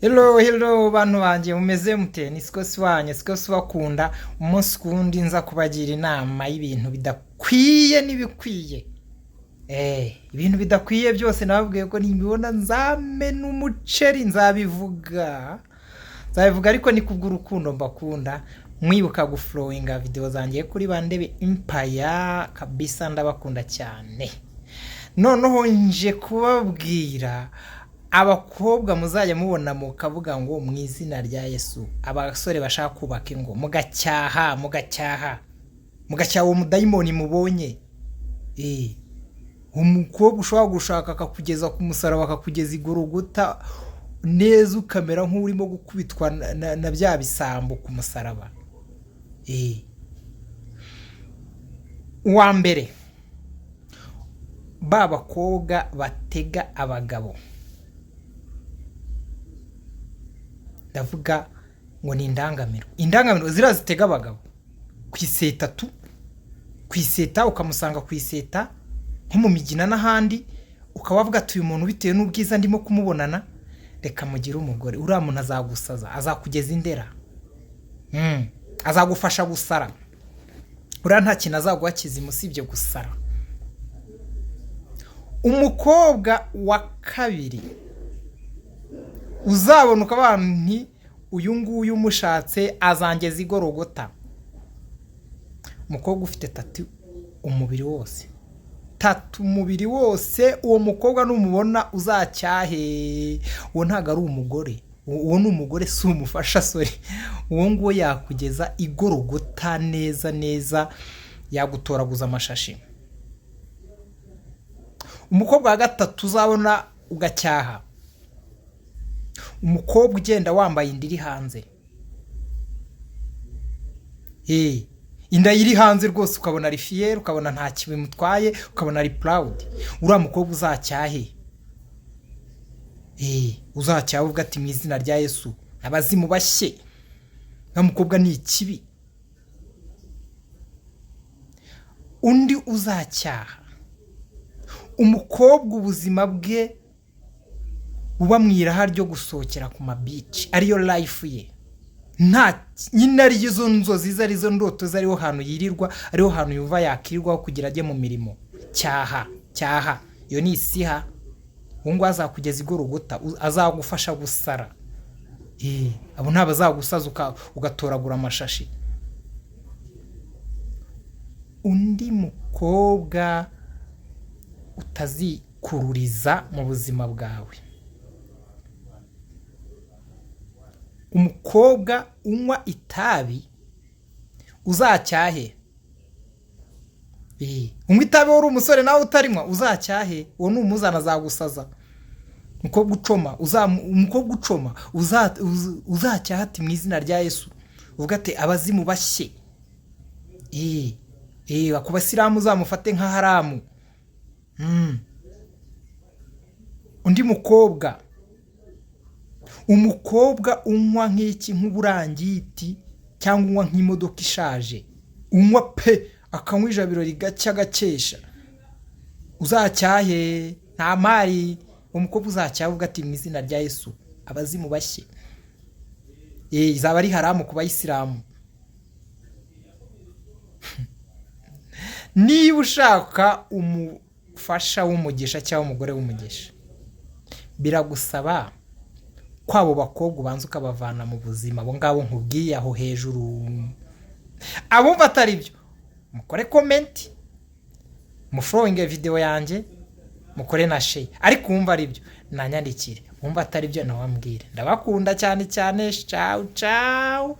Hello bantu banje mumeze mute ni sikosi wanye sikosi bakunda umunsi kundi nza kubagira inama y'ibintu bidakwiye nibikwiye ibintu bidakwiye byose nababwiye ko nimbibona nzame n'umuceri nzabivuga ariko ni kubw'urukundo mbakunda mwibuka guflowinga video zanjye kuri Bandebe Empire kabisa ndabakunda cyane noneho nje kubabwira abakobwa muzajya mubona mukavuga ngo mu izina rya Yesu abasore bashaka kubaka ingo mugacyaha uwo mudayimoni mubonye umukobwa ushobora gushaka akakugeza ku musaraba akakugeza igorogota neza ukamera nk'urimo gukubitwa na bya bisambo ku musaraba uwa mbere bakobwa batega abagabo ndavuga ngo ni indangamiro zirazitega abagabo kwiseta ukamusanga kwiseta nko mu migina n'ahandi ukabavuga ati uyu muntu bitewe n'ubwiza ndimo kumubonana reka mugire umugore uriya muntu azagusaza azakugeza indera azagufasha gusara uriya nta kintu azaguha kizima usibye gusara umukobwa wa kabiri uzabona ukabana nti uyu nguyu umushatse azangeza igorogota umukobwa ufite tatu umubiri wose uwo mukobwa numubona uzacyahe uwo ntago ari umugore uwo ni umugore si umufasha sore uwo nguwo yakugeza igorogota neza yagutoraguza amashashi umukobwa wa gatatu uzabona ugacyaha umukobwa ugenda wambaye inda iri hanze inda iri hanze rwose ukabona ari fier ukabona nta kibi mutwaye ukabona ari proud uriya mukobwa uzacyahe uzacyahe uvuga ati mu izina rya Yesu abazimu bashye nka mukobwa ni ikibi undi uzacyaha umukobwa ubuzima bwe uba mwiraha ryo gusohokera ku mabici ariyo life ye nta nyine arizo nzozi zarizo ndoto zariho hantu yirirwa ariho hantu yuva yakirirwaho kugira ajye mu mirimo cyaha iyo ni isiha ngo azakugeza igorogota azagufasha gusara abo nta bazagusaza ugatoragura amashashi undi mukobwa utazikururiza mu buzima bwawe umukobwa unywa itabi uzacyahe unywa itabi wari umusore nawe utarinywa uzacyahe uwo ni umuzana azagusaza umukobwa ucoma uzacyaha ati mu izina rya Yesu uvuga ati abazimu bashye ku basilamu uzamufate nka haramu undi umukobwa unywa nk'iki nk'uburangiti cyangwa unywa nk'imodoka ishaje unywa pe akanywa ijabiro rigacya gakesha uzacyahe nta mari umukobwa uzacyahe uvuga ati mu izina rya Yesu abazimu bashye izaba ari haramu ku bayisilamu niba ushaka umufasha w'umugisha cyangwa umugore w'umugisha biragusaba kwabo bakobwa ubanza ukabavana mu buzima abo ngabo nkubwiye aho hejuru abumva atari byo mukore comment muflowinge video yanjye mukore na share ariko wumva ari byo nanyandikire wumva atari byo nawambwire ndabakunda cyane ciao